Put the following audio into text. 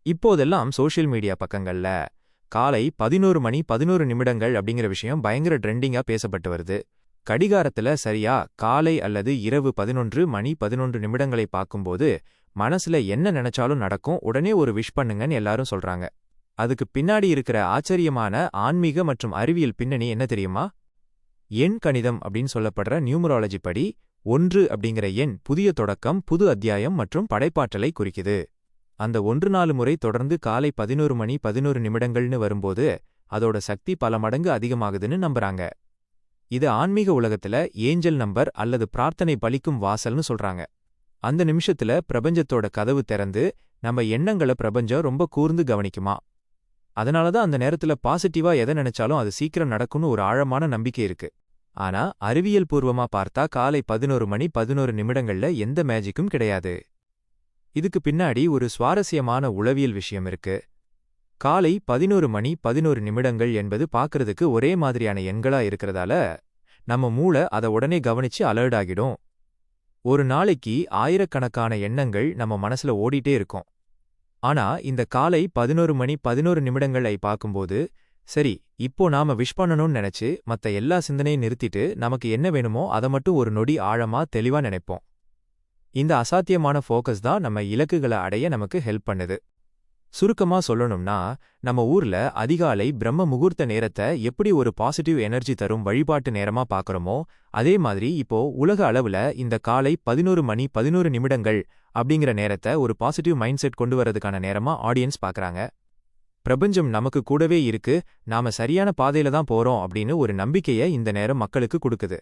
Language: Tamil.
இப்போதெல்லாம் சோஷியல் மீடியா பக்கங்கள்ல காலை 11 மணி 11 நிமிடங்கள் அப்படிங்கிற விஷயம் பயங்கர ட்ரெண்டிங்கா பேசப்பட்டு வருது. கடிகாரத்துல சரியா காலை அல்லது இரவு 11 மணி 11 நிமிடங்களை பார்க்கும்போது மனசுல என்ன நினைச்சாலும் நடக்கும், உடனே ஒரு விஷ் பண்ணுங்கன்னு எல்லாரும் சொல்றாங்க. அதுக்கு பின்னாடி இருக்கிற ஆச்சரியமான ஆன்மீக மற்றும் அறிவியல் பின்னணி என்ன தெரியுமா? எண் கணிதம் அப்படின்னு சொல்லப்படுற நியூமராலஜி படி 1 அப்படிங்கிற எண் புதிய தொடக்கம், புது அத்தியாயம் மற்றும் படைப்பாற்றலை குறிக்குது. அந்த 1-4 முறை தொடர்ந்து காலை 11 மணி 11 நிமிடங்கள்னு வரும்போது அதோட சக்தி பல மடங்கு அதிகமாகுதுன்னு நம்புறாங்க. இது ஆன்மீக உலகத்துல ஏஞ்சல் நம்பர் அல்லது பிரார்த்தனை பலிக்கும் வாசல்னு சொல்றாங்க. அந்த நிமிஷத்துல பிரபஞ்சத்தோட கதவு திறந்து நம்ம எண்ணங்கள பிரபஞ்சம் ரொம்ப கூர்ந்து கவனிக்குமா. அதனாலதான் அந்த நேரத்துல பாசிட்டிவா எதை நினைச்சாலும் அது சீக்கிரம் நடக்கும்னு ஒரு ஆழமான நம்பிக்கை இருக்கு. ஆனா அறிவியல் பூர்வமா பார்த்தா காலை 11 மணி 11 நிமிடங்கள்ல எந்த மேஜிக்கும் கிடையாது. இதுக்கு பின்னாடி ஒரு சுவாரஸ்யமான உளவியல் விஷயம் இருக்கு. காலை 11 மணி 11 நிமிடங்கள் என்பது பார்க்கறதுக்கு ஒரே மாதிரியான எண்களா இருக்கிறதால நம்ம மூளை அதை உடனே கவனிச்சு அலர்ட் ஆகிடும். ஒரு நாளைக்கு ஆயிரக்கணக்கான எண்ணங்கள் நம்ம மனசுல ஓடிட்டே இருக்கும். ஆனா இந்த காலை 11 மணி 11 நிமிடங்களை பார்க்கும்போது, சரி இப்போ நாம விஷ் பண்ணணும்னு நினைச்சு மத்த எல்லா சிந்தனையும் நிறுத்திட்டு நமக்கு என்ன வேணுமோ அதை மட்டும் ஒரு நொடி ஆழமா தெளிவா நினைப்போம். இந்த அசாத்தியமான ஃபோக்கஸ் தான் நம்ம இலக்குகளை அடைய நமக்கு ஹெல்ப் பண்ணுது. சுருக்கமா சொல்லணும்னா, நம்ம ஊர்ல அதிகாலை பிரம்ம முகூர்த்த நேரத்தை எப்படி ஒரு பாசிட்டிவ் எனர்ஜி தரும் வழிபாட்டு நேரமா பார்க்கறோமோ, அதே மாதிரி இப்போ உலக அளவுல இந்த காலை 11 மணி 11 நிமிடங்கள் அப்படிங்கிற நேரத்தை ஒரு பாசிட்டிவ் மைண்ட் செட் கொண்டு வரதுக்கான நேரமா ஆடியன்ஸ் பார்க்கறாங்க. பிரபஞ்சம் நமக்கு கூடவே இருக்கு, நாம சரியான பாதையில தான் போறோம் அப்படின்னு ஒரு நம்பிக்கையை இந்த நேரம் மக்களுக்கு கொடுக்குது.